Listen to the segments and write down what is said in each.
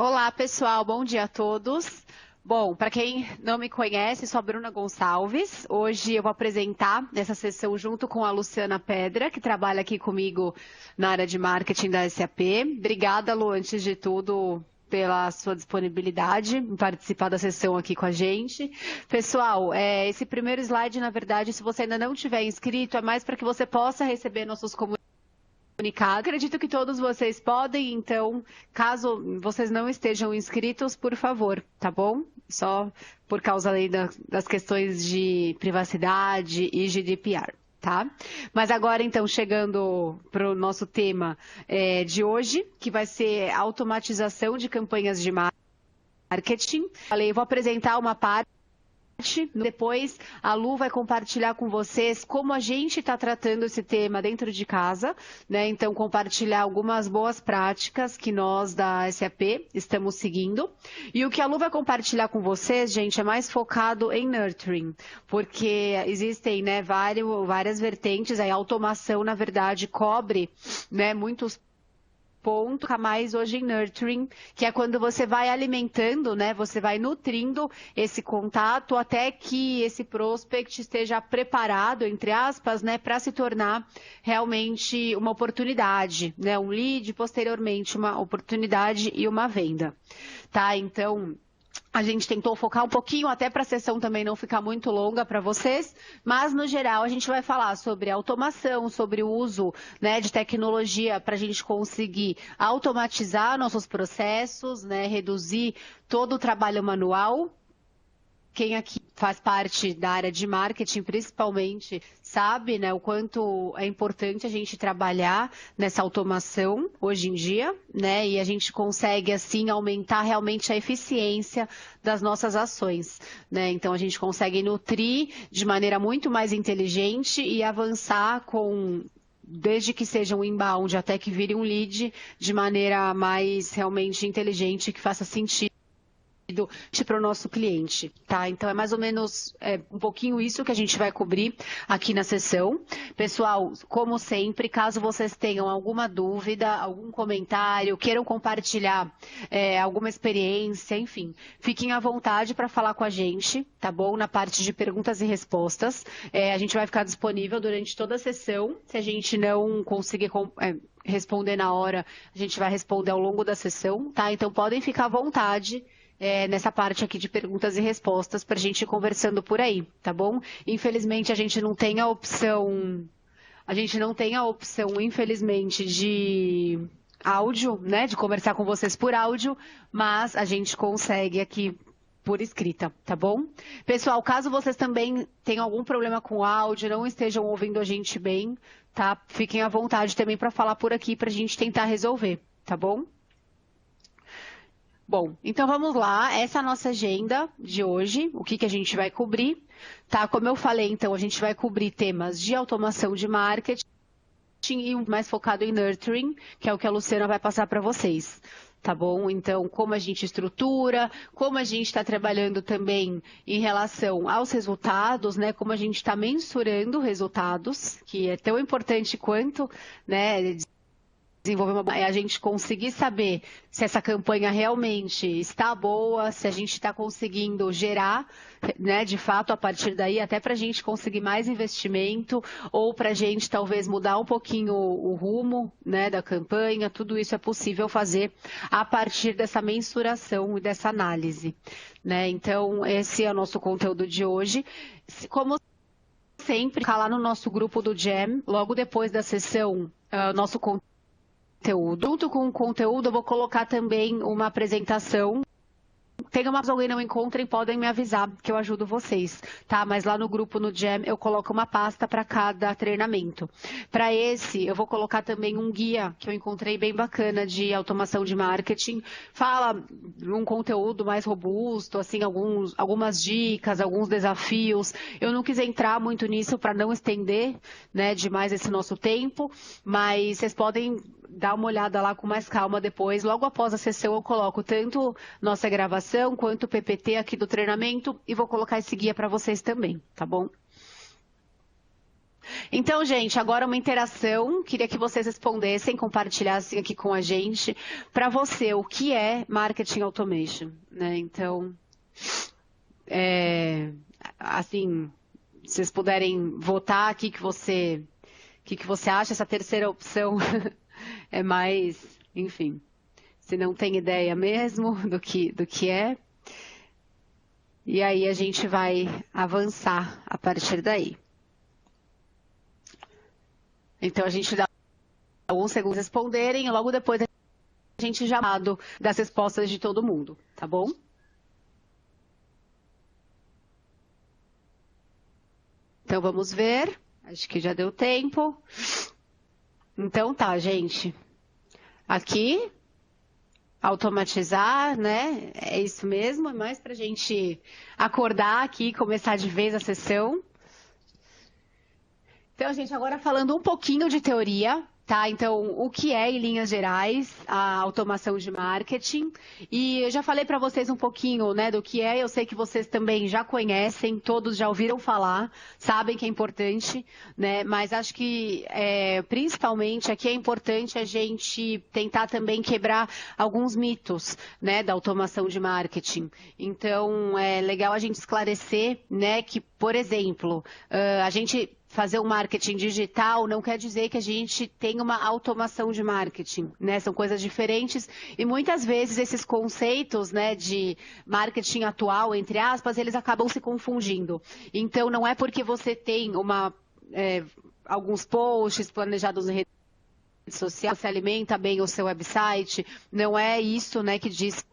Olá, pessoal. Bom dia a todos. Bom, para quem não me conhece, sou a Bruna Gonçalves. Hoje eu vou apresentar essa sessão junto com a Luciana Pedra, que trabalha aqui comigo na área de marketing da SAP. Obrigada, Lu, antes de tudo, pela sua disponibilidade em participar da sessão aqui com a gente. Pessoal, esse primeiro slide, na verdade, se você ainda não tiver inscrito, é mais para que você possa receber nossos comunicados. Acredito que todos vocês podem, então, caso vocês não estejam inscritos, por favor, tá bom? Só por causa aí das questões de privacidade e GDPR, tá? Mas agora, então, chegando para o nosso tema de hoje, que vai ser automatização de campanhas de marketing. Eu vou apresentar uma parte. Depois, a Lu vai compartilhar com vocês como a gente está tratando esse tema dentro de casa, né? Então, compartilhar algumas boas práticas que nós da SAP estamos seguindo. E o que a Lu vai compartilhar com vocês, gente, é mais focado em nurturing, porque existem, né, várias vertentes, a automação, na verdade, cobre, né, muitos ponto, mais hoje em nurturing, que é quando você vai alimentando, né? Você vai nutrindo esse contato até que esse prospect esteja preparado, entre aspas, né, para se tornar realmente uma oportunidade, né? Um lead, posteriormente uma oportunidade e uma venda, tá? Então, a gente tentou focar um pouquinho, até para a sessão também não ficar muito longa para vocês, mas, no geral, a gente vai falar sobre automação, sobre o uso, né, de tecnologia para a gente conseguir automatizar nossos processos, né, reduzir todo o trabalho manual. Quem aqui faz parte da área de marketing, principalmente, sabe, né, o quanto é importante a gente trabalhar nessa automação hoje em dia, né, e a gente consegue, assim, aumentar realmente a eficiência das nossas ações, né, então a gente consegue nutrir de maneira muito mais inteligente e avançar desde que seja um inbound até que vire um lead, de maneira mais realmente inteligente, que faça sentido para o nosso cliente, tá? Então, é mais ou menos um pouquinho isso que a gente vai cobrir aqui na sessão. Pessoal, como sempre, caso vocês tenham alguma dúvida, algum comentário, queiram compartilhar alguma experiência, enfim, fiquem à vontade para falar com a gente, tá bom? Na parte de perguntas e respostas. A gente vai ficar disponível durante toda a sessão. Se a gente não conseguir responder na hora, a gente vai responder ao longo da sessão, tá? Então, podem ficar à vontade nessa parte aqui de perguntas e respostas para a gente ir conversando por aí, tá bom? Infelizmente, a gente não tem a opção, infelizmente, de áudio, né, de conversar com vocês por áudio, mas a gente consegue aqui por escrita, tá bom? Pessoal, caso vocês também tenham algum problema com o áudio, não estejam ouvindo a gente bem, tá? Fiquem à vontade também para falar por aqui para a gente tentar resolver, tá bom? Bom, então vamos lá, essa é a nossa agenda de hoje, o que a gente vai cobrir, tá? Como eu falei, então, a gente vai cobrir temas de automação de marketing e mais focado em nurturing, que é o que a Luciana vai passar para vocês, tá bom? Então, como a gente estrutura, como a gente está trabalhando também em relação aos resultados, né? Como a gente está mensurando resultados, que é tão importante quanto, né, desenvolver a gente conseguir saber se essa campanha realmente está boa, se a gente está conseguindo gerar, né, de fato, a partir daí, até para a gente conseguir mais investimento, ou para a gente talvez mudar um pouquinho o rumo, né, da campanha. Tudo isso é possível fazer a partir dessa mensuração e dessa análise, né? Então, esse é o nosso conteúdo de hoje. Como sempre, ficar lá no nosso grupo do Jam, logo depois da sessão, nosso conteúdo. Junto com o conteúdo, eu vou colocar também uma apresentação. Tenha mais alguém não encontrem, podem me avisar que eu ajudo vocês, tá? Mas lá no grupo, no Jam, eu coloco uma pasta para cada treinamento. Para esse, eu vou colocar também um guia que eu encontrei bem bacana de automação de marketing. Fala um conteúdo mais robusto, assim, algumas dicas, alguns desafios. Eu não quis entrar muito nisso para não estender, né, demais esse nosso tempo, mas vocês podem dar uma olhada lá com mais calma depois. Logo após a sessão, eu coloco tanto nossa gravação quanto o PPT aqui do treinamento e vou colocar esse guia para vocês também, tá bom? Então, gente, agora uma interação. Queria que vocês respondessem, compartilhassem aqui com a gente. Para você, o que é Marketing Automation? Né? Então, assim, se vocês puderem votar, o que você acha? Essa terceira opção é mais, enfim, se não tem ideia mesmo do que é. E aí a gente vai avançar a partir daí. Então, a gente dá alguns segundos responderem e logo depois a gente já fala das respostas de todo mundo, tá bom? Então, vamos ver. Acho que já deu tempo. Então, tá, gente. Aqui, automatizar, né? É isso mesmo, é mais para a gente acordar aqui e começar de vez a sessão. Então, gente, agora falando um pouquinho de teoria, tá? Então, o que é, em linhas gerais, a automação de marketing? E eu já falei para vocês um pouquinho, né, do que é, eu sei que vocês também já conhecem, todos já ouviram falar, sabem que é importante, né? Mas acho que, principalmente, aqui é importante a gente tentar também quebrar alguns mitos, né, da automação de marketing. Então, é legal a gente esclarecer, né, que, por exemplo, a gente fazer um marketing digital não quer dizer que a gente tem uma automação de marketing, né? São coisas diferentes e muitas vezes esses conceitos, né, de marketing atual, entre aspas, eles acabam se confundindo. Então, não é porque você tem alguns posts planejados em redes sociais, você alimenta bem o seu website, não é isso, né, que diz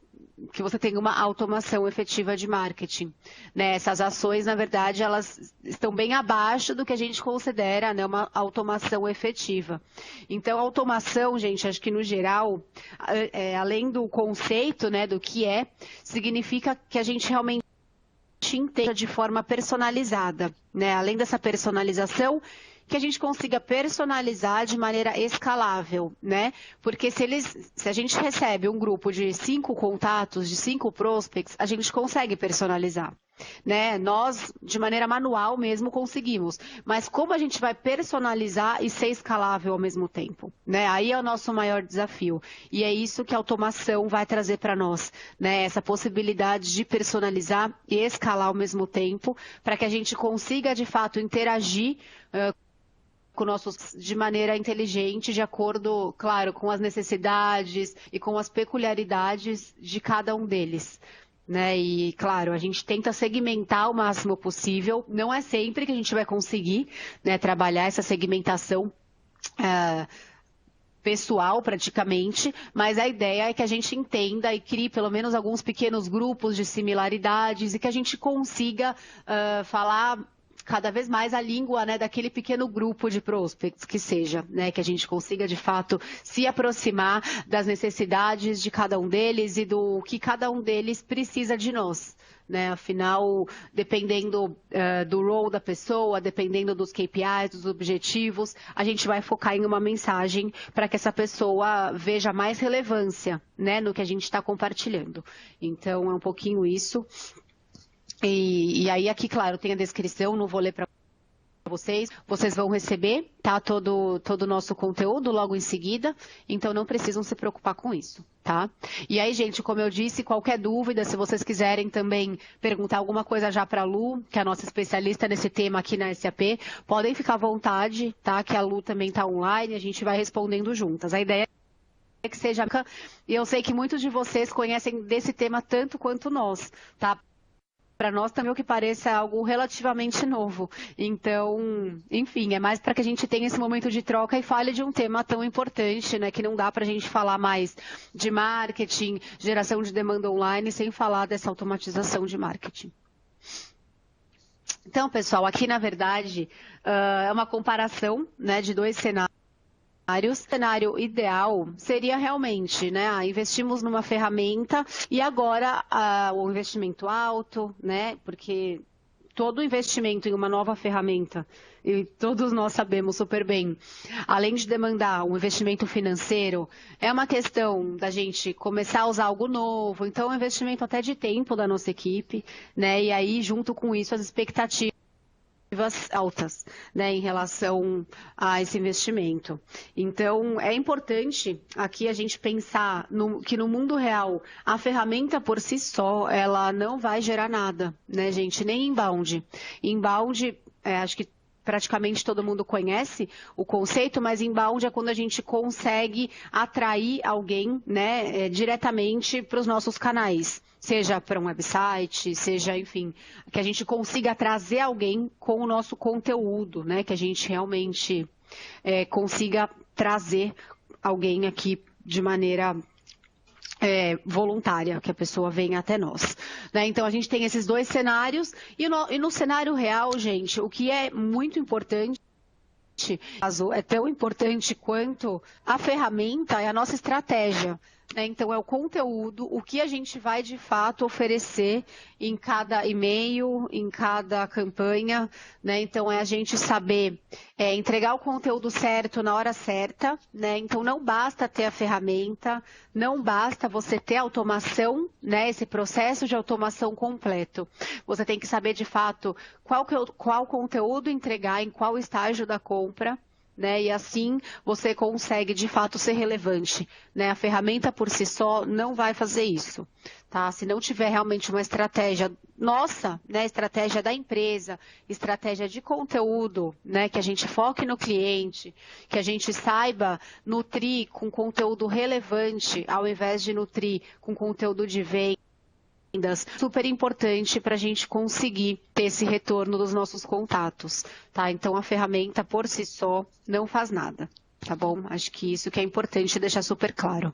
que você tem uma automação efetiva de marketing. Né? Essas ações, na verdade, elas estão bem abaixo do que a gente considera, né, uma automação efetiva. Então, automação, gente, acho que no geral, além do conceito, né, do que é, significa que a gente realmente entenda de forma personalizada. Né? Além dessa personalização, que a gente consiga personalizar de maneira escalável, né? Porque se a gente recebe um grupo de 5 contatos, de 5 prospects, a gente consegue personalizar. Né? Nós, de maneira manual mesmo, conseguimos. Mas como a gente vai personalizar e ser escalável ao mesmo tempo? Né? Aí é o nosso maior desafio. E é isso que a automação vai trazer para nós. Né? Essa possibilidade de personalizar e escalar ao mesmo tempo, para que a gente consiga, de fato, interagir de maneira inteligente, de acordo, claro, com as necessidades e com as peculiaridades de cada um deles. Né? E, claro, a gente tenta segmentar o máximo possível, não é sempre que a gente vai conseguir, né, trabalhar essa segmentação pessoal, praticamente, mas a ideia é que a gente entenda e crie pelo menos alguns pequenos grupos de similaridades e que a gente consiga falar cada vez mais a língua, né, daquele pequeno grupo de prospects que seja, né, que a gente consiga de fato se aproximar das necessidades de cada um deles e do que cada um deles precisa de nós. Né? Afinal, dependendo do role da pessoa, dependendo dos KPIs, dos objetivos, a gente vai focar em uma mensagem para que essa pessoa veja mais relevância, né, no que a gente está compartilhando. Então, é um pouquinho isso. E aí aqui, claro, tem a descrição, não vou ler para vocês vão receber, tá, todo o nosso conteúdo logo em seguida, então não precisam se preocupar com isso, tá? E aí, gente, como eu disse, qualquer dúvida, se vocês quiserem também perguntar alguma coisa já para a Lu, que é a nossa especialista nesse tema aqui na SAP, podem ficar à vontade, tá? Que a Lu também está online, a gente vai respondendo juntas. A ideia é que seja, e eu sei que muitos de vocês conhecem desse tema tanto quanto nós, tá? Para nós também o que pareça algo relativamente novo. Então, enfim, é mais para que a gente tenha esse momento de troca e fale de um tema tão importante, né, que não dá para a gente falar mais de marketing, geração de demanda online, sem falar dessa automatização de marketing. Então, pessoal, aqui na verdade é uma comparação, né, de dois cenários. O cenário ideal seria realmente, né, investimos numa ferramenta e agora o investimento alto, né, porque todo investimento em uma nova ferramenta, e todos nós sabemos super bem, além de demandar um investimento financeiro, é uma questão da gente começar a usar algo novo, então é um investimento até de tempo da nossa equipe, né, e aí junto com isso as expectativas altas, né, em relação a esse investimento. Então, é importante aqui a gente pensar que no mundo real, a ferramenta por si só, ela não vai gerar nada, né, gente, nem inbound. Inbound, acho que praticamente todo mundo conhece o conceito, mas inbound é quando a gente consegue atrair alguém, né, diretamente para os nossos canais, seja para um website, seja, enfim, que a gente consiga trazer alguém com o nosso conteúdo, né, que a gente realmente consiga trazer alguém aqui de maneira voluntária, que a pessoa venha até nós. Né? Então, a gente tem esses dois cenários, e no cenário real, gente, o que é muito importante, é tão importante quanto a ferramenta, é a nossa estratégia. Né? Então, é o conteúdo, o que a gente vai de fato oferecer em cada e-mail, em cada campanha. Né? Então, é a gente saber entregar o conteúdo certo na hora certa. Né? Então, não basta ter a ferramenta, não basta você ter automação, né? Esse processo de automação completo. Você tem que saber de fato qual conteúdo entregar, em qual estágio da compra. Né? E assim você consegue, de fato, ser relevante. Né? A ferramenta por si só não vai fazer isso. Tá? Se não tiver realmente uma estratégia nossa, né? Estratégia da empresa, estratégia de conteúdo, né? Que a gente foque no cliente, que a gente saiba nutrir com conteúdo relevante, ao invés de nutrir com conteúdo de vendas, super importante para a gente conseguir ter esse retorno dos nossos contatos, tá? Então, a ferramenta por si só não faz nada, tá bom? Acho que isso que é importante deixar super claro.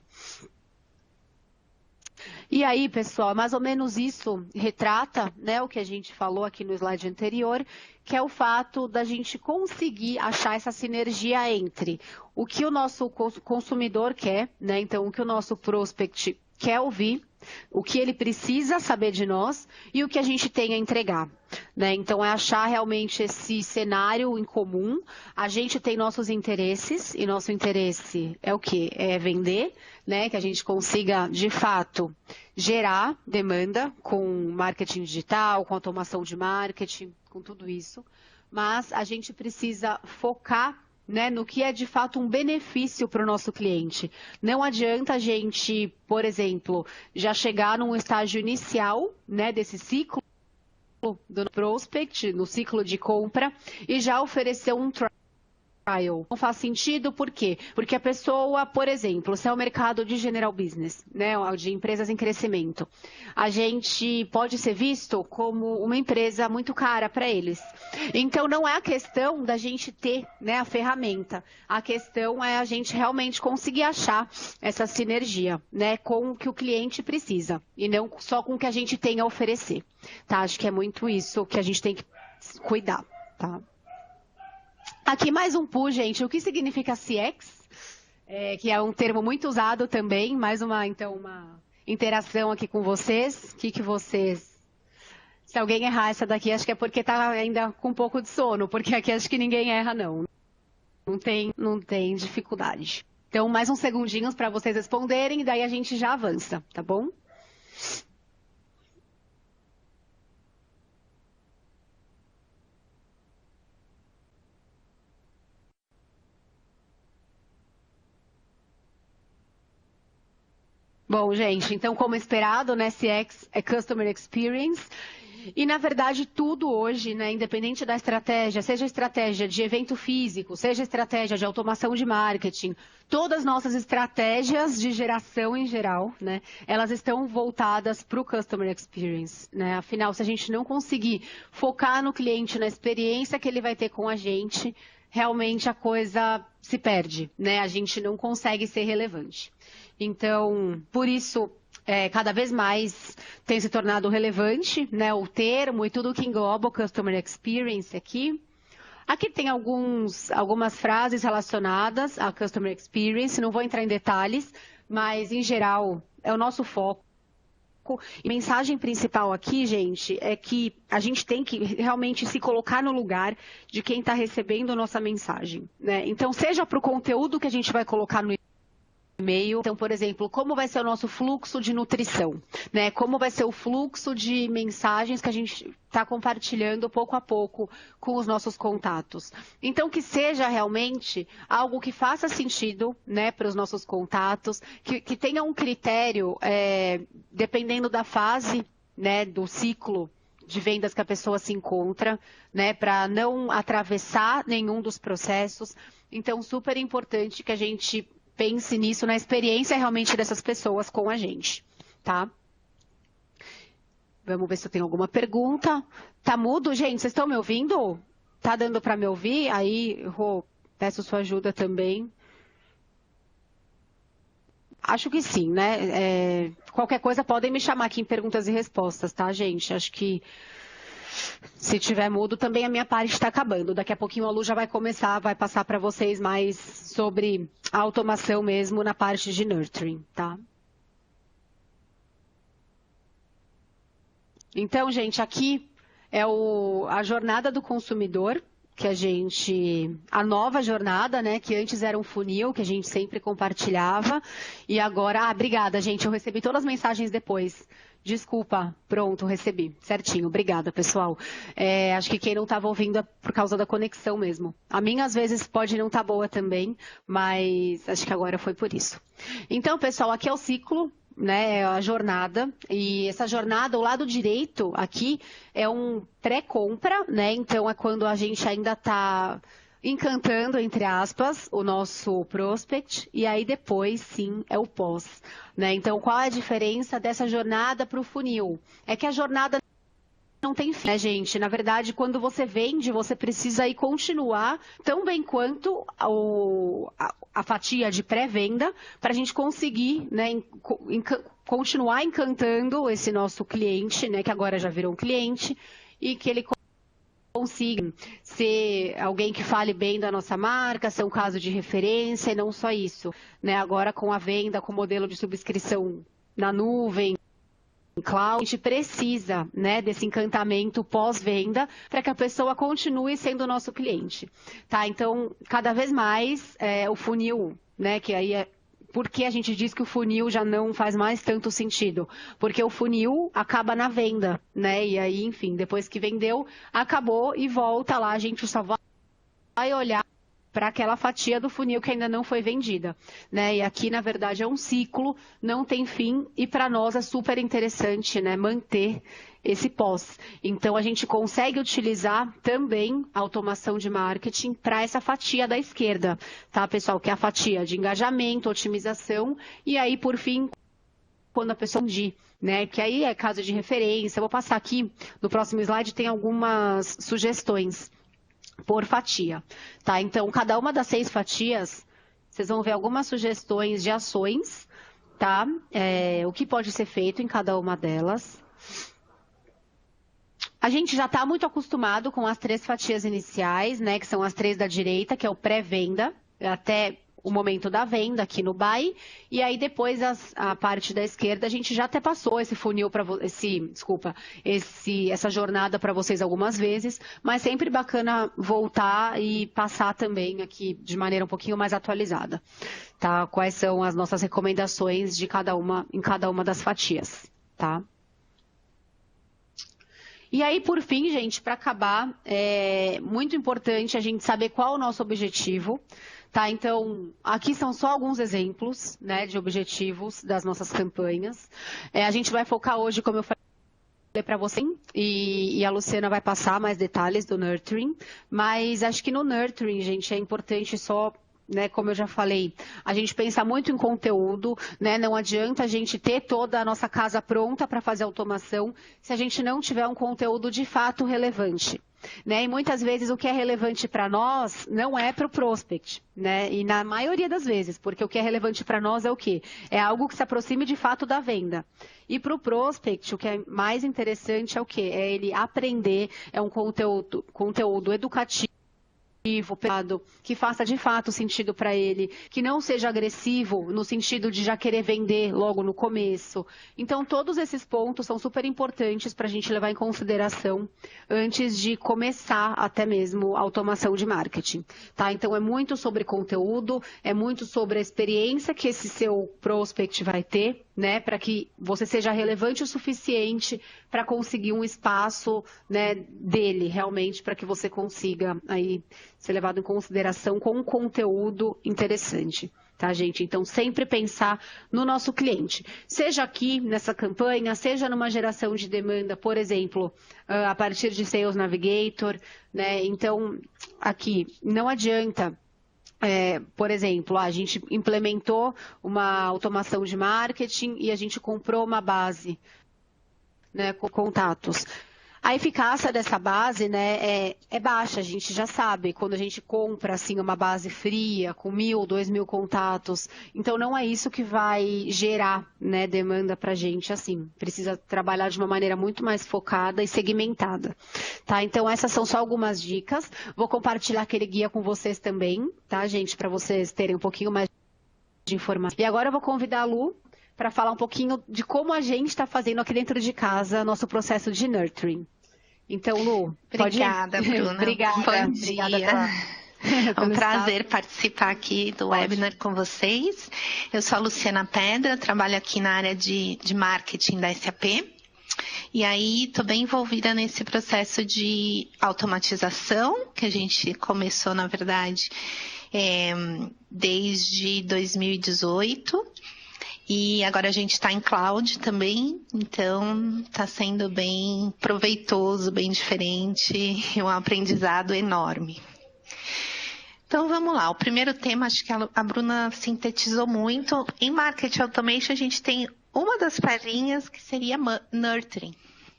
E aí, pessoal, mais ou menos isso retrata, né, o que a gente falou aqui no slide anterior, que é o fato da gente conseguir achar essa sinergia entre o que o nosso consumidor quer, né? Então, o que o nosso prospect quer ouvir, o que ele precisa saber de nós e o que a gente tem a entregar. Né? Então, é achar realmente esse cenário em comum. A gente tem nossos interesses, e nosso interesse é o quê? É vender, né? Que a gente consiga, de fato, gerar demanda com marketing digital, com automação de marketing, com tudo isso. Mas a gente precisa focar, né, no que é de fato um benefício para o nosso cliente. Não adianta a gente, por exemplo, já chegar num estágio inicial, né, desse ciclo do prospect, no ciclo de compra, e já oferecer um trial. Não faz sentido, por quê? Porque a pessoa, por exemplo, se é o mercado de general business, né, de empresas em crescimento, a gente pode ser visto como uma empresa muito cara para eles. Então, não é a questão da gente ter, né, a ferramenta. A questão é a gente realmente conseguir achar essa sinergia, né, com o que o cliente precisa e não só com o que a gente tem a oferecer. Tá? Acho que é muito isso que a gente tem que cuidar, tá? Aqui mais um pull, gente. O que significa CX? Que é um termo muito usado também. Mais uma, então, uma interação aqui com vocês. O que vocês... Se alguém errar essa daqui, acho que é porque está ainda com um pouco de sono, porque aqui acho que ninguém erra, não. Não tem dificuldade. Então, mais uns segundinhos para vocês responderem, e daí a gente já avança, tá bom? Bom, gente, então, como esperado, né, CX é Customer Experience. E, na verdade, tudo hoje, né, independente da estratégia, seja estratégia de evento físico, seja estratégia de automação de marketing, todas as nossas estratégias de geração em geral, né, elas estão voltadas para o Customer Experience. Né? Afinal, se a gente não conseguir focar no cliente, na experiência que ele vai ter com a gente, realmente a coisa se perde, né? A gente não consegue ser relevante. Então, por isso, cada vez mais tem se tornado relevante, né, o termo e tudo que engloba o Customer Experience aqui. Aqui tem algumas frases relacionadas à Customer Experience, não vou entrar em detalhes, mas, em geral, é o nosso foco. E a mensagem principal aqui, gente, é que a gente tem que realmente se colocar no lugar de quem está recebendo a nossa mensagem. Né? Então, seja para o conteúdo que a gente vai colocar no e-mail. Então, por exemplo, como vai ser o nosso fluxo de nutrição, né? Como vai ser o fluxo de mensagens que a gente está compartilhando pouco a pouco com os nossos contatos. Então, que seja realmente algo que faça sentido, né, para os nossos contatos, que tenha um critério, dependendo da fase, né, do ciclo de vendas que a pessoa se encontra, né, para não atravessar nenhum dos processos. Então, super importante que a gente pense nisso, na experiência realmente dessas pessoas com a gente, tá? Vamos ver se eu tenho alguma pergunta. Tá mudo, gente? Vocês estão me ouvindo? Tá dando para me ouvir? Aí, Rô, peço sua ajuda também. Acho que sim, né? Qualquer coisa podem me chamar aqui em perguntas e respostas, tá, gente? Acho que se tiver mudo, também a minha parte está acabando. Daqui a pouquinho a Lu já vai começar, vai passar para vocês mais sobre a automação mesmo na parte de nurturing, tá? Então, gente, aqui é a jornada do consumidor, que a nova jornada, né, que antes era um funil, que a gente sempre compartilhava, e agora, obrigada, gente, eu recebi todas as mensagens depois. Desculpa, pronto, recebi, certinho, obrigada, pessoal. Acho que quem não estava ouvindo é por causa da conexão mesmo. A minha, às vezes, pode não estar boa também, mas acho que agora foi por isso. Então, pessoal, aqui é o ciclo, né, a jornada, e essa jornada, o lado direito aqui é um pré-compra, né, então é quando a gente ainda está encantando, entre aspas, o nosso prospect, e aí depois, sim, é o pós, né, então qual é a diferença dessa jornada para o funil? É que a jornada não tem fim, né, gente? Na verdade, quando você vende, você precisa ir continuar tão bem quanto a fatia de pré-venda para a gente conseguir, né, continuar encantando esse nosso cliente, né, que agora já virou um cliente, e que ele consiga ser alguém que fale bem da nossa marca, ser um caso de referência, e não só isso, né? Agora com a venda, com o modelo de subscrição na nuvem, cloud, a gente precisa, né, desse encantamento pós-venda para que a pessoa continue sendo nosso cliente, tá? Então, cada vez mais o funil, né, que aí por que a gente diz que o funil já não faz mais tanto sentido? Porque o funil acaba na venda, né? E aí, enfim, depois que vendeu, acabou e volta lá, a gente só vai olhar para aquela fatia do funil que ainda não foi vendida, né? E aqui, na verdade, é um ciclo, não tem fim, e para nós é super interessante, né, manter esse pós. Então, a gente consegue utilizar também a automação de marketing para essa fatia da esquerda, tá, pessoal? Que é a fatia de engajamento, otimização, e aí, por fim, quando a pessoa vende, né? Que aí é caso de referência. Eu vou passar aqui, no próximo slide tem algumas sugestões por fatia, tá? Então, cada uma das 6 fatias, vocês vão ver algumas sugestões de ações, tá? O que pode ser feito em cada uma delas. A gente já está muito acostumado com as 3 fatias iniciais, né? Que são as 3 da direita, que é o pré-venda, até o momento da venda aqui no buy, e aí depois a parte da esquerda, a gente já até passou esse funil para essa jornada para vocês algumas vezes, mas sempre bacana voltar e passar também aqui de maneira um pouquinho mais atualizada, tá? Quais são as nossas recomendações em cada uma das fatias, tá? E aí, por fim, gente, para acabar, é muito importante a gente saber qual é o nosso objetivo, tá? Então, aqui são só alguns exemplos, né, de objetivos das nossas campanhas. A gente vai focar hoje, como eu falei para você, e a Luciana vai passar mais detalhes do nurturing, mas acho que no nurturing, gente, é importante só, né, como eu já falei, a gente pensa muito em conteúdo, né, não adianta a gente ter toda a nossa casa pronta para fazer automação se a gente não tiver um conteúdo de fato relevante. Né? E muitas vezes o que é relevante para nós não é para o prospect, né? E na maioria das vezes, porque o que é relevante para nós é o quê? É algo que se aproxime de fato da venda. E para o prospect, o que é mais interessante é o quê? É ele aprender, é um conteúdo educativo, que faça de fato sentido para ele, que não seja agressivo no sentido de já querer vender logo no começo. Então, todos esses pontos são super importantes para a gente levar em consideração antes de começar até mesmo a automação de marketing. Tá? Então, é muito sobre conteúdo, é muito sobre a experiência que esse seu prospect vai ter, né, para que você seja relevante o suficiente para conseguir um espaço, né, dele realmente, para que você consiga aí ser levado em consideração com um conteúdo interessante. Tá, gente? Então, sempre pensar no nosso cliente. Seja aqui nessa campanha, seja numa geração de demanda, por exemplo, a partir de Sales Navigator, né? Então, aqui, não adianta. Por exemplo, a gente implementou uma automação de marketing e a gente comprou uma base, né, com contatos. A eficácia dessa base, né, é baixa, a gente já sabe, quando a gente compra assim, uma base fria, com 1.000, 2.000 contatos. Então, não é isso que vai gerar, né, demanda para a gente assim. Precisa trabalhar de uma maneira muito mais focada e segmentada. Tá? Então, essas são só algumas dicas. Vou compartilhar aquele guia com vocês também, tá, gente? Para vocês terem um pouquinho mais de informação. E agora eu vou convidar a Lu para falar um pouquinho de como a gente está fazendo aqui dentro de casa nosso processo de nurturing. Então, Lu, obrigada, Bruna. Obrigada. Bom dia. É um prazer participar aqui do webinar com vocês. Eu sou a Luciana Pedra, trabalho aqui na área de marketing da SAP. E aí, estou bem envolvida nesse processo de automatização, que a gente começou, na verdade, desde 2018. E agora a gente está em cloud também, então está sendo bem proveitoso, bem diferente, e um aprendizado enorme. Então vamos lá, o primeiro tema, acho que a Bruna sintetizou muito. Em Marketing Automation a gente tem uma das pedrinhas que seria Nurturing.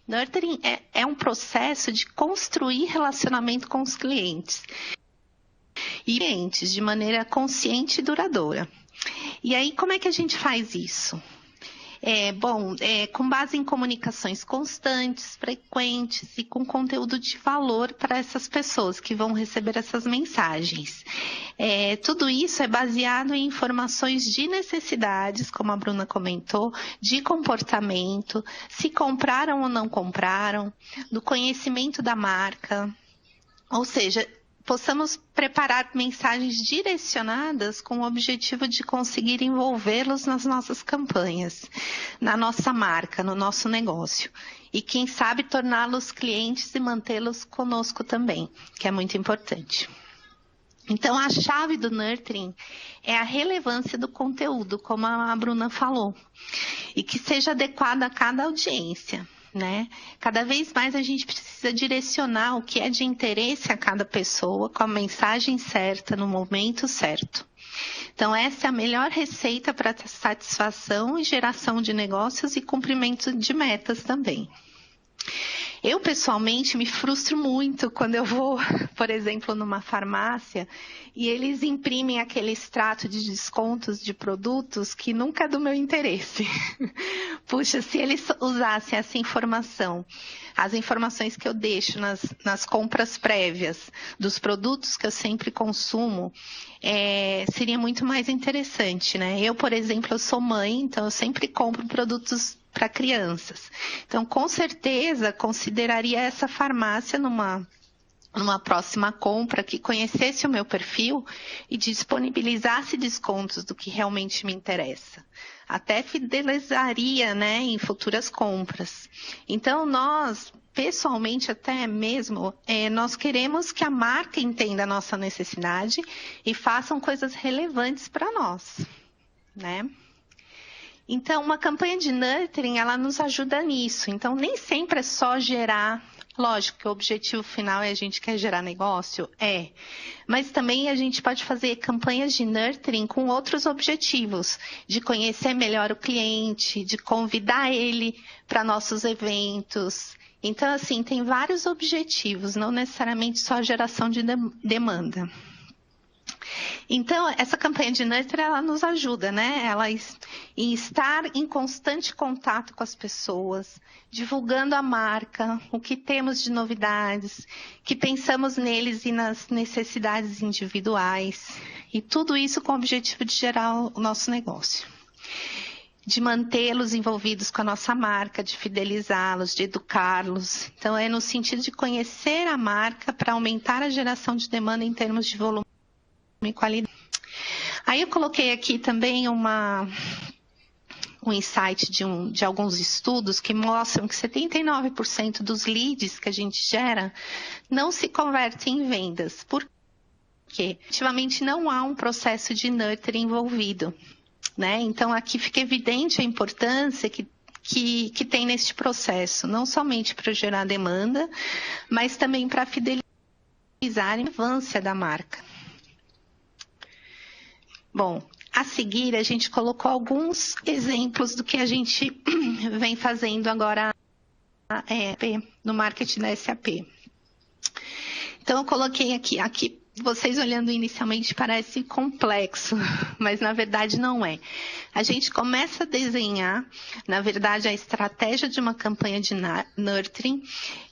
Nurturing é um processo de construir relacionamento com os clientes. E clientes de maneira consciente e duradoura. E aí, como é que a gente faz isso? Com base em comunicações constantes, frequentes e com conteúdo de valor para essas pessoas que vão receber essas mensagens. Tudo isso é baseado em informações de necessidades, como a Bruna comentou, de comportamento, se compraram ou não compraram, do conhecimento da marca, ou seja, possamos preparar mensagens direcionadas com o objetivo de conseguir envolvê-los nas nossas campanhas, na nossa marca, no nosso negócio. E quem sabe torná-los clientes e mantê-los conosco também, que é muito importante. Então, a chave do nurturing é a relevância do conteúdo, como a Bruna falou, e que seja adequado a cada audiência. Né? Cada vez mais a gente precisa direcionar o que é de interesse a cada pessoa com a mensagem certa, no momento certo. Então, essa é a melhor receita para satisfação e geração de negócios e cumprimento de metas também. Eu, pessoalmente, me frustro muito quando eu vou, por exemplo, numa farmácia e eles imprimem aquele extrato de descontos de produtos que nunca é do meu interesse. Puxa, se eles usassem essa informação, as informações que eu deixo nas compras prévias dos produtos que eu sempre consumo, seria muito mais interessante, né? Eu, por exemplo, eu sou mãe, então eu sempre compro produtos para crianças. Então, com certeza, consideraria essa farmácia numa próxima compra que conhecesse o meu perfil e disponibilizasse descontos do que realmente me interessa. Até fidelizaria, né, em futuras compras. Então, nós, pessoalmente, até mesmo, nós queremos que a marca entenda a nossa necessidade e façam coisas relevantes para nós, né? Então, uma campanha de nurturing, ela nos ajuda nisso. Então, nem sempre é só gerar. Lógico que o objetivo final é a gente quer gerar negócio, mas também a gente pode fazer campanhas de nurturing com outros objetivos, de conhecer melhor o cliente, de convidar ele para nossos eventos. Então, assim, tem vários objetivos, não necessariamente só a geração de demanda. Então, essa campanha de nurture, ela nos ajuda, né? Ela em estar em constante contato com as pessoas, divulgando a marca, o que temos de novidades, que pensamos neles e nas necessidades individuais. E tudo isso com o objetivo de gerar o nosso negócio. De mantê-los envolvidos com a nossa marca, de fidelizá-los, de educá-los. Então, é no sentido de conhecer a marca para aumentar a geração de demanda em termos de volume e qualidade. Aí eu coloquei aqui também um insight de alguns estudos que mostram que 79% dos leads que a gente gera não se convertem em vendas. Por quê? Efetivamente não há um processo de nurture envolvido, né? Então aqui fica evidente a importância que tem neste processo, não somente para gerar demanda, mas também para fidelizar a relevância da marca. Bom, a seguir a gente colocou alguns exemplos do que a gente vem fazendo agora no marketing da SAP. Então eu coloquei aqui vocês olhando inicialmente parece complexo, mas na verdade não é. A gente começa a desenhar, na verdade, a estratégia de uma campanha de nurturing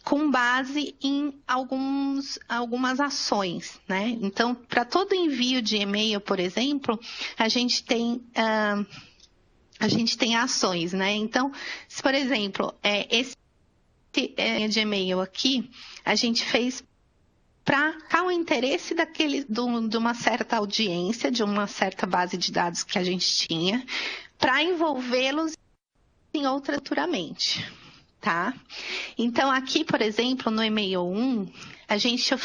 com base em algumas ações, né? Então, para todo envio de e-mail, por exemplo, a gente tem ações, né? Então, se, por exemplo, esse de e-mail aqui, a gente fez para o interesse de uma certa audiência, de uma certa base de dados que a gente tinha, para envolvê-los em outra futuramente, tá? Então, aqui, por exemplo, no e-mail 1, a gente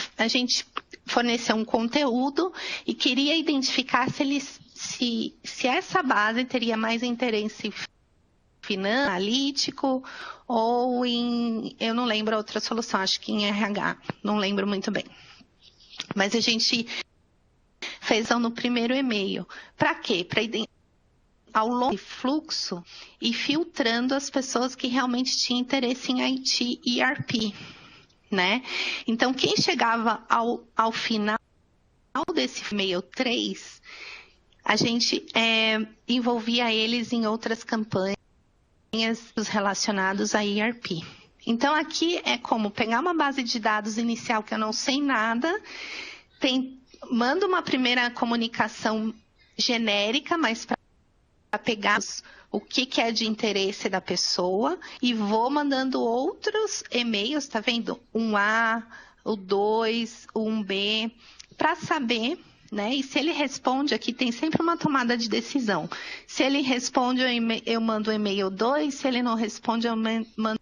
forneceu um conteúdo e queria identificar se essa base teria mais interesse analítico ou eu não lembro a outra solução, acho que em RH, não lembro muito bem. Mas a gente fez no primeiro e-mail. Para quê? Para ao longo do fluxo e filtrando as pessoas que realmente tinham interesse em IT e ERP, né? Então, quem chegava ao final desse e-mail 3, a gente envolvia eles em outras campanhas relacionados a ERP. Então, aqui é como pegar uma base de dados inicial que eu não sei nada, mando uma primeira comunicação genérica, mas para pegar o que é de interesse da pessoa e vou mandando outros e-mails, tá vendo? 1A, o 2, o 1B, para saber, né? E se ele responde, aqui tem sempre uma tomada de decisão. Se ele responde, eu mando o e-mail 2, se ele não responde, eu mando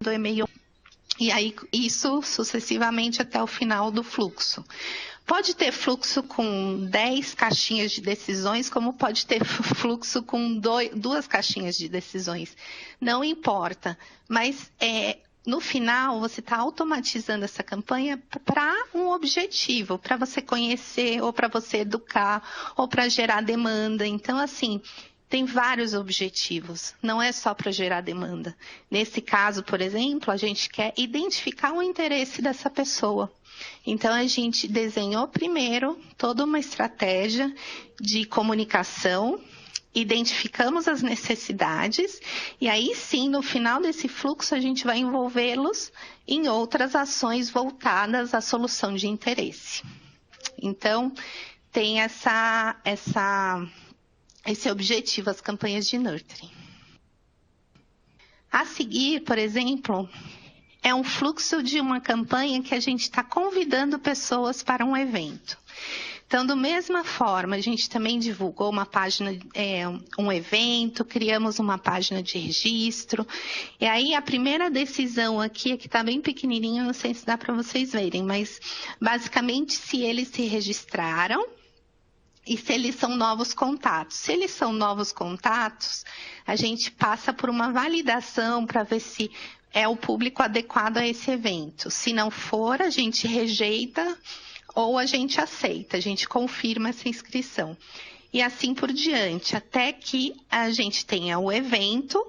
o e-mail 1. E aí, isso sucessivamente até o final do fluxo. Pode ter fluxo com 10 caixinhas de decisões, como pode ter fluxo com 2 caixinhas de decisões. Não importa, mas no final, você está automatizando essa campanha para um objetivo, para você conhecer, ou para você educar, ou para gerar demanda. Então, assim, tem vários objetivos, não é só para gerar demanda. Nesse caso, por exemplo, a gente quer identificar o interesse dessa pessoa. Então, a gente desenhou primeiro toda uma estratégia de comunicação, identificamos as necessidades e aí sim, no final desse fluxo, a gente vai envolvê-los em outras ações voltadas à solução de interesse. Então, tem esse objetivo, as campanhas de nurturing. A seguir, por exemplo, é um fluxo de uma campanha que a gente está convidando pessoas para um evento. Então, da mesma forma, a gente também divulgou uma página, um evento, criamos uma página de registro. E aí, a primeira decisão aqui, que está bem pequenininha, não sei se dá para vocês verem, mas basicamente se eles se registraram e se eles são novos contatos. Se eles são novos contatos, a gente passa por uma validação para ver se é o público adequado a esse evento. Se não for, a gente rejeita ou a gente aceita, a gente confirma essa inscrição. E assim por diante, até que a gente tenha o evento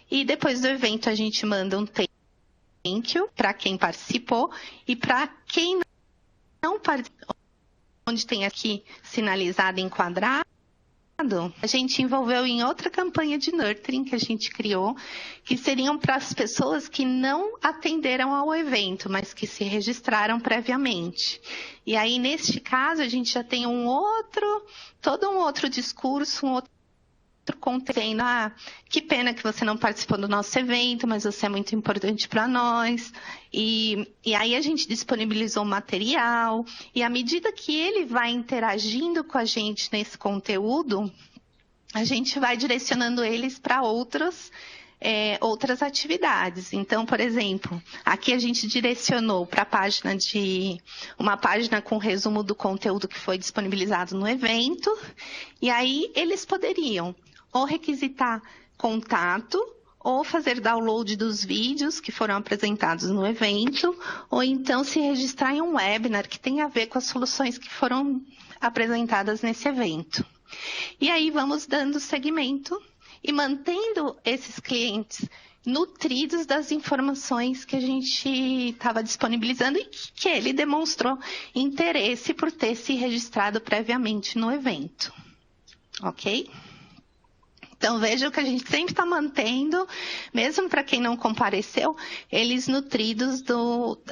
e depois do evento a gente manda um thank you para quem participou e para quem não participou, onde tem aqui sinalizado em quadrado, a gente envolveu em outra campanha de nurturing que a gente criou, que seriam para as pessoas que não atenderam ao evento, mas que se registraram previamente. E aí, neste caso, a gente já tem todo um outro discurso, um outro conteúdo. Que pena que você não participou do nosso evento, mas você é muito importante para nós. E aí a gente disponibilizou material, e à medida que ele vai interagindo com a gente nesse conteúdo, a gente vai direcionando eles para outras atividades. Então, por exemplo, aqui a gente direcionou para uma página com resumo do conteúdo que foi disponibilizado no evento, e aí eles poderiam ou requisitar contato, ou fazer download dos vídeos que foram apresentados no evento, ou então se registrar em um webinar que tem a ver com as soluções que foram apresentadas nesse evento. E aí vamos dando seguimento e mantendo esses clientes nutridos das informações que a gente estava disponibilizando e que ele demonstrou interesse por ter se registrado previamente no evento. Ok? Então, vejam que a gente sempre está mantendo, mesmo para quem não compareceu, eles nutridos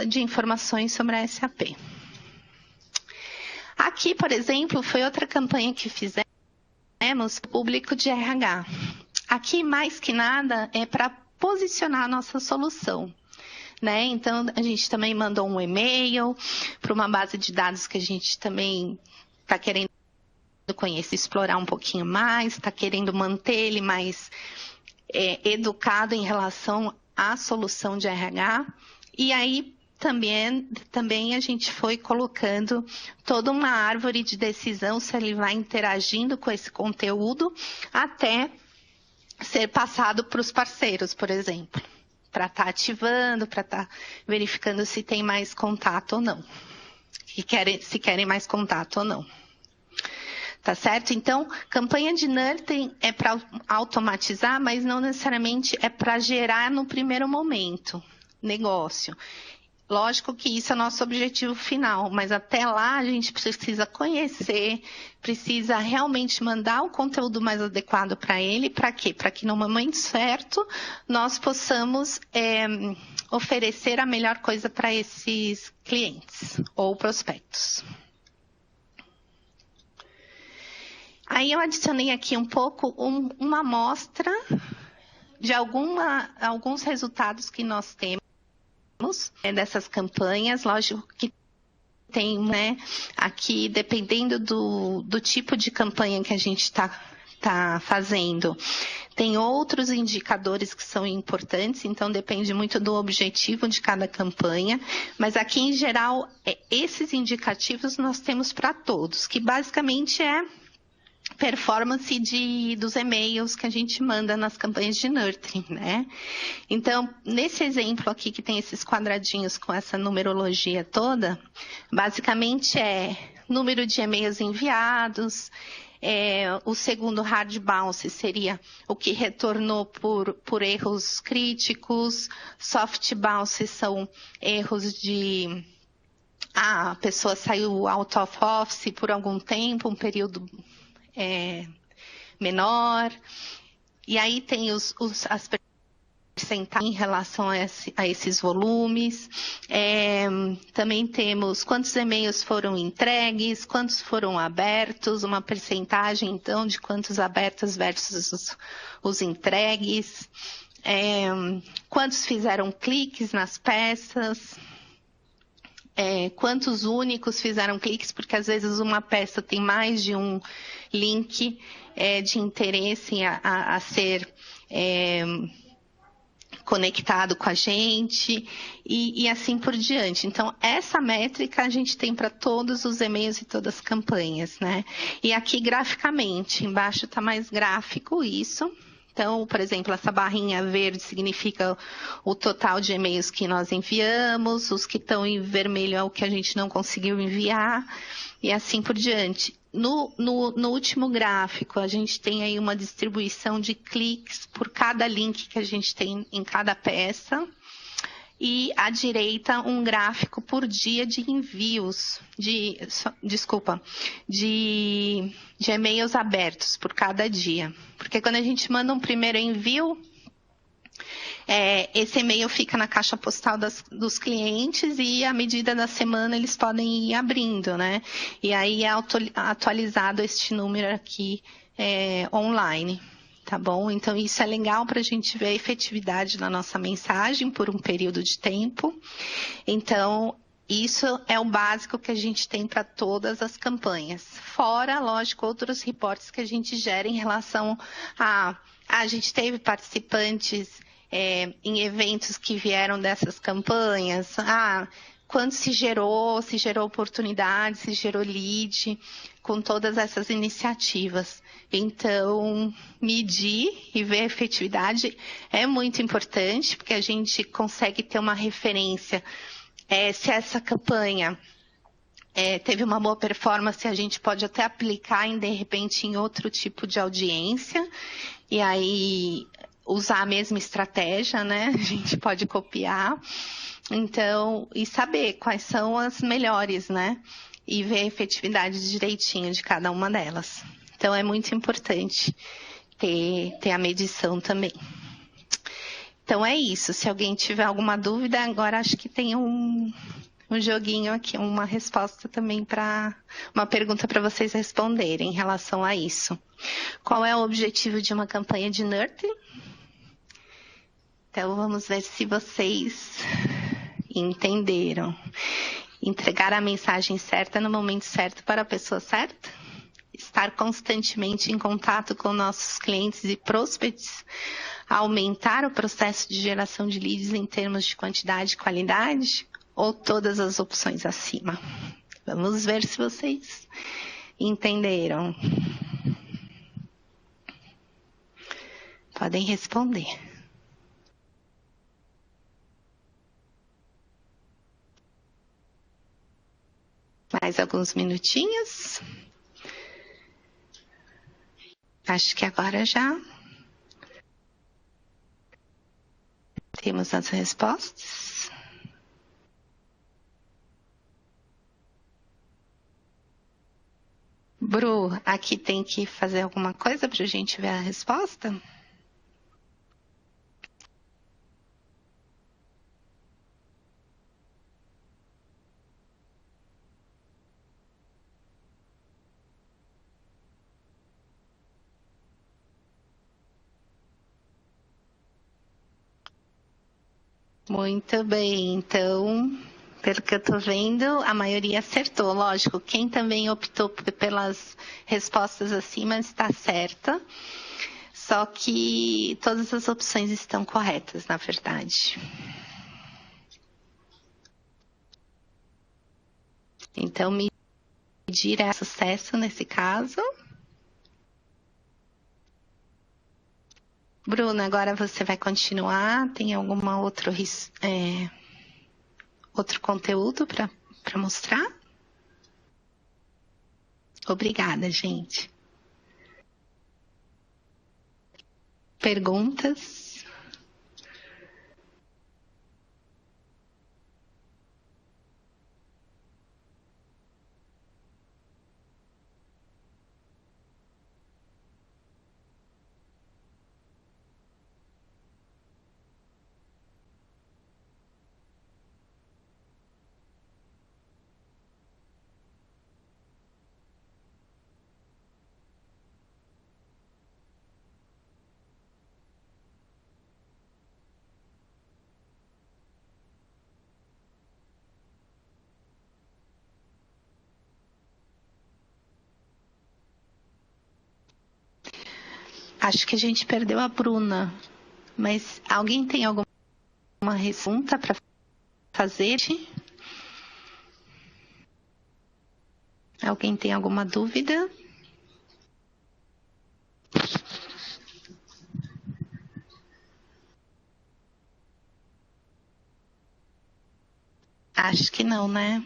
de informações sobre a SAP. Aqui, por exemplo, foi outra campanha que fizemos público de RH. Aqui, mais que nada, é para posicionar a nossa solução, né? Então, a gente também mandou um e-mail para uma base de dados que a gente também está querendo conhecer, explorar um pouquinho mais, está querendo manter ele mais educado em relação à solução de RH. E aí, também a gente foi colocando toda uma árvore de decisão se ele vai interagindo com esse conteúdo até ser passado para os parceiros, por exemplo, para estar ativando, para estar verificando se tem mais contato ou não, se querem mais contato ou não. Tá certo? Então, campanha de nurturing é para automatizar, mas não necessariamente é para gerar no primeiro momento negócio. Lógico que isso é nosso objetivo final, mas até lá a gente precisa conhecer, precisa realmente mandar o conteúdo mais adequado para ele. Para quê? Para que no momento certo nós possamos oferecer a melhor coisa para esses clientes ou prospectos. Aí eu adicionei aqui um pouco uma amostra de alguns resultados que nós temos dessas campanhas. Lógico que tem, né, aqui, dependendo do tipo de campanha que a gente está fazendo, tem outros indicadores que são importantes, então depende muito do objetivo de cada campanha, mas aqui em geral, esses indicativos nós temos para todos, que basicamente é performance dos e-mails que a gente manda nas campanhas de nurturing, né? Então, nesse exemplo aqui que tem esses quadradinhos com essa numerologia toda, basicamente é número de e-mails enviados, o segundo hard bounce seria o que retornou por erros críticos, soft bounce são erros de a pessoa saiu out of office por algum tempo, um período menor, e aí tem as percentagens em relação a esses volumes. Também temos quantos e-mails foram entregues, quantos foram abertos, uma percentagem, então, de quantos abertos versus os entregues, quantos fizeram cliques nas peças, quantos únicos fizeram cliques, porque às vezes uma peça tem mais de um link de interesse a ser conectado com a gente e assim por diante. Então, essa métrica a gente tem para todos os e-mails e todas as campanhas, né? E aqui graficamente, embaixo está mais gráfico isso. Então, por exemplo, essa barrinha verde significa o total de e-mails que nós enviamos, os que estão em vermelho é o que a gente não conseguiu enviar, e assim por diante. No último gráfico, a gente tem aí uma distribuição de cliques por cada link que a gente tem em cada peça. e à direita um gráfico por dia de envios, de e-mails abertos por cada dia. Porque quando a gente manda um primeiro envio, esse e-mail fica na caixa postal dos clientes e à medida da semana eles podem ir abrindo, né? E aí é atualizado este número aqui online. Tá bom? Então, isso é legal para a gente ver a efetividade da nossa mensagem por um período de tempo. Então, isso é o básico que a gente tem para todas as campanhas. Fora, lógico, outros reportes que a gente gera em relação a gente teve participantes em eventos que vieram dessas campanhas, quanto se gerou oportunidade, se gerou lead com todas essas iniciativas. Então, medir e ver a efetividade é muito importante, porque a gente consegue ter uma referência. Se essa campanha teve uma boa performance, a gente pode até aplicar, de repente, em outro tipo de audiência, e aí usar a mesma estratégia, né? A gente pode copiar. Então, e saber quais são as melhores, né? E ver a efetividade direitinho de cada uma delas. Então, é muito importante ter a medição também. Então, é isso. Se alguém tiver alguma dúvida, agora acho que tem um joguinho aqui, uma resposta também uma pergunta para vocês responderem em relação a isso. Qual é o objetivo de uma campanha de nurturing? Então, vamos ver se vocês entenderam. Entregar a mensagem certa no momento certo para a pessoa certa? Estar constantemente em contato com nossos clientes e prospects? Aumentar o processo de geração de leads em termos de quantidade e qualidade? Ou todas as opções acima? Vamos ver se vocês entenderam. Podem responder. Mais alguns minutinhos. Acho que agora já temos as respostas. Bru, aqui tem que fazer alguma coisa para a gente ver a resposta? Muito bem, então, pelo que eu estou vendo, a maioria acertou. Lógico, quem também optou pelas respostas acima está certa, só que todas as opções estão corretas, na verdade. Então, medir é sucesso nesse caso. Bruna, agora você vai continuar? Tem alguma outro conteúdo para mostrar? Obrigada, gente. Perguntas? Acho que a gente perdeu a Bruna, mas alguém tem alguma pergunta para fazer? Alguém tem alguma dúvida? Acho que não, né?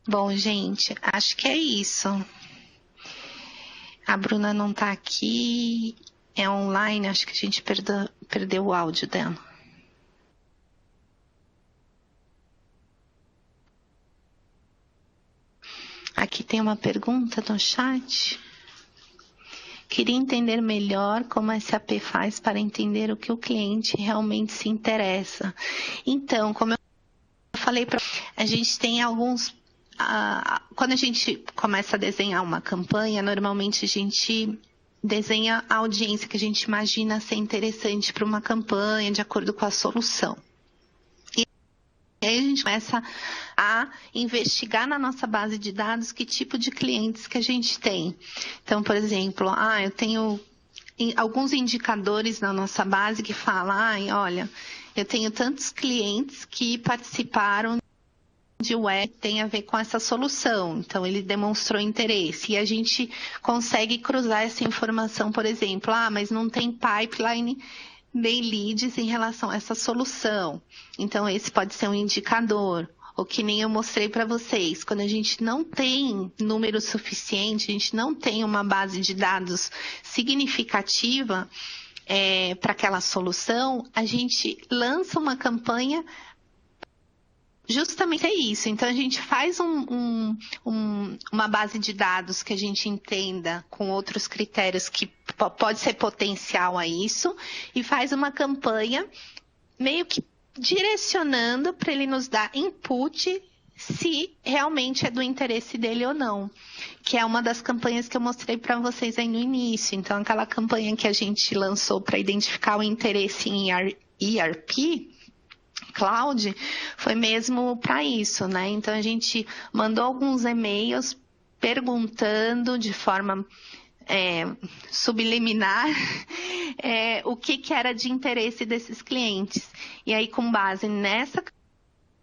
Bom, gente, acho que é isso. A Bruna não está aqui. é online, acho que a gente perdeu o áudio dela. Aqui tem uma pergunta no chat. Queria entender melhor como a SAP faz para entender o que o cliente realmente se interessa. Então, como eu falei, a gente tem alguns... quando a gente começa a desenhar uma campanha, normalmente a gente desenha a audiência que a gente imagina ser interessante para uma campanha, de acordo com a solução. E aí a gente começa a investigar na nossa base de dados que tipo de clientes que a gente tem. Então, por exemplo, eu tenho alguns indicadores na nossa base que falam, olha, eu tenho tantos clientes que participaram de web tem a ver com essa solução, então ele demonstrou interesse e a gente consegue cruzar essa informação, por exemplo, mas não tem pipeline nem leads em relação a essa solução, então esse pode ser um indicador, ou que nem eu mostrei para vocês, quando a gente não tem número suficiente, a gente não tem uma base de dados significativa para aquela solução, a gente lança uma campanha. Justamente é isso. Então, a gente faz uma base de dados que a gente entenda com outros critérios que pode ser potencial a isso e faz uma campanha meio que direcionando para ele nos dar input se realmente é do interesse dele ou não. Que é uma das campanhas que eu mostrei para vocês aí no início. Então, aquela campanha que a gente lançou para identificar o interesse em ERP... Cloud, foi mesmo para isso, né? Então, a gente mandou alguns e-mails perguntando de forma subliminar o que era de interesse desses clientes. E aí, com base nessa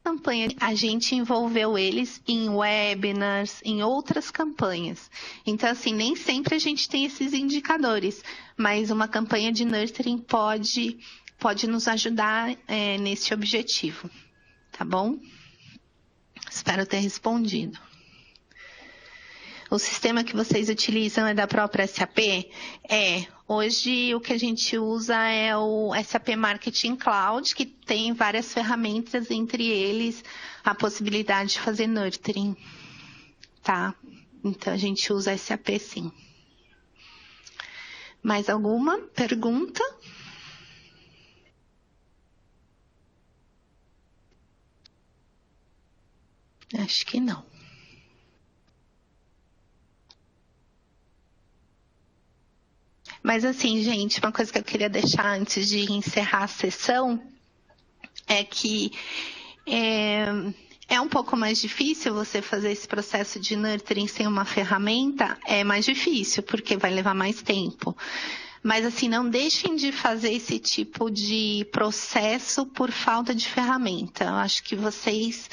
campanha, a gente envolveu eles em webinars, em outras campanhas. Então, assim, nem sempre a gente tem esses indicadores, mas uma campanha de nurturing pode nos ajudar nesse objetivo, tá bom? Espero ter respondido. O sistema que vocês utilizam é da própria SAP? Hoje o que a gente usa é o SAP Marketing Cloud, que tem várias ferramentas, entre eles a possibilidade de fazer nurturing, tá? Então a gente usa SAP sim. Mais alguma pergunta? Acho que não. Mas assim, gente, uma coisa que eu queria deixar antes de encerrar a sessão é que é um pouco mais difícil você fazer esse processo de nurturing sem uma ferramenta, é mais difícil, porque vai levar mais tempo. Mas assim, não deixem de fazer esse tipo de processo por falta de ferramenta. Eu acho que vocês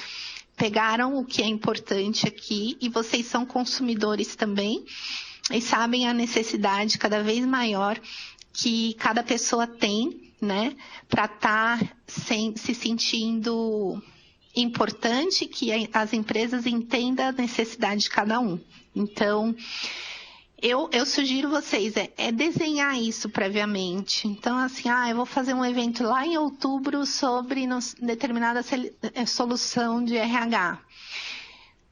pegaram o que é importante aqui e vocês são consumidores também e sabem a necessidade cada vez maior que cada pessoa tem, né, para estar se sentindo importante, que as empresas entendam a necessidade de cada um. Então, eu sugiro vocês desenhar isso previamente. Então, assim, eu vou fazer um evento lá em outubro sobre determinada solução de RH.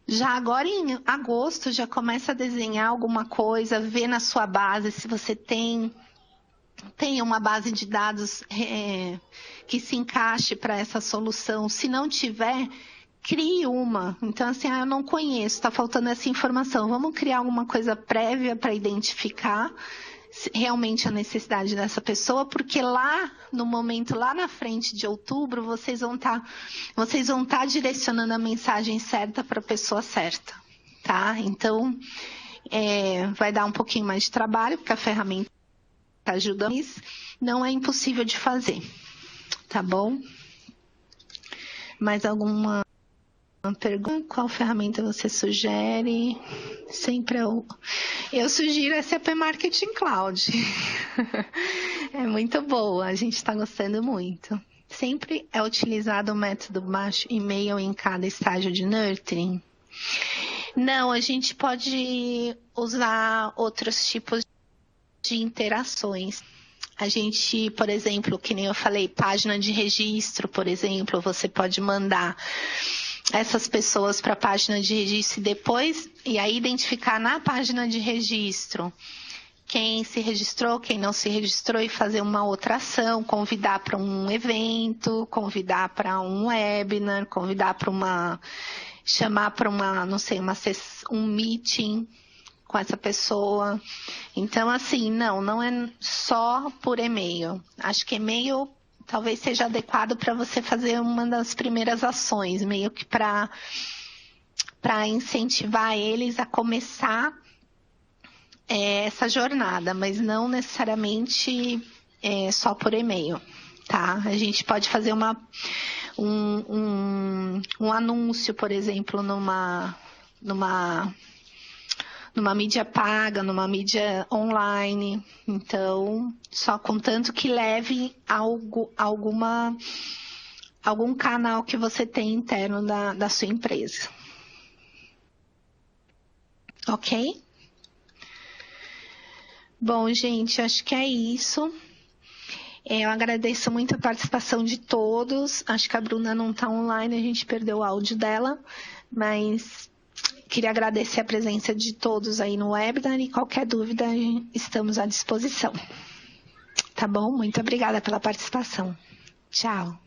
Já agora em agosto, já começa a desenhar alguma coisa, ver na sua base se você tem uma base de dados que se encaixe para essa solução. Se não tiver, crie uma. Então, assim, eu não conheço, está faltando essa informação. Vamos criar alguma coisa prévia para identificar realmente a necessidade dessa pessoa, porque lá, no momento, lá na frente de outubro, vocês vão estar direcionando a mensagem certa para a pessoa certa, tá? Então, vai dar um pouquinho mais de trabalho, porque a ferramenta ajuda, mas não é impossível de fazer, tá bom? Mais alguma pergunta? Qual ferramenta você sugere? Sempre eu sugiro SAP Marketing Cloud. É muito boa, a gente está gostando muito. Sempre é utilizado o método baixo e-mail em cada estágio de nurturing? Não, a gente pode usar outros tipos de interações. A gente, por exemplo, que nem eu falei, página de registro, por exemplo, você pode mandar essas pessoas para a página de registro e aí identificar na página de registro quem se registrou, quem não se registrou e fazer uma outra ação, convidar para um evento, convidar para um webinar, chamar para um meeting com essa pessoa. Então, assim, não é só por e-mail. Acho que e-mail talvez seja adequado para você fazer uma das primeiras ações, meio que para incentivar eles a começar essa jornada, mas não necessariamente só por e-mail, tá? A gente pode fazer um anúncio, por exemplo, numa mídia paga, numa mídia online. Então, só contanto que leve algum canal que você tem interno da sua empresa. Ok? Bom, gente, acho que é isso. Eu agradeço muito a participação de todos. Acho que a Bruna não está online, a gente perdeu o áudio dela, mas queria agradecer a presença de todos aí no webinar e qualquer dúvida estamos à disposição. Tá bom? Muito obrigada pela participação. Tchau.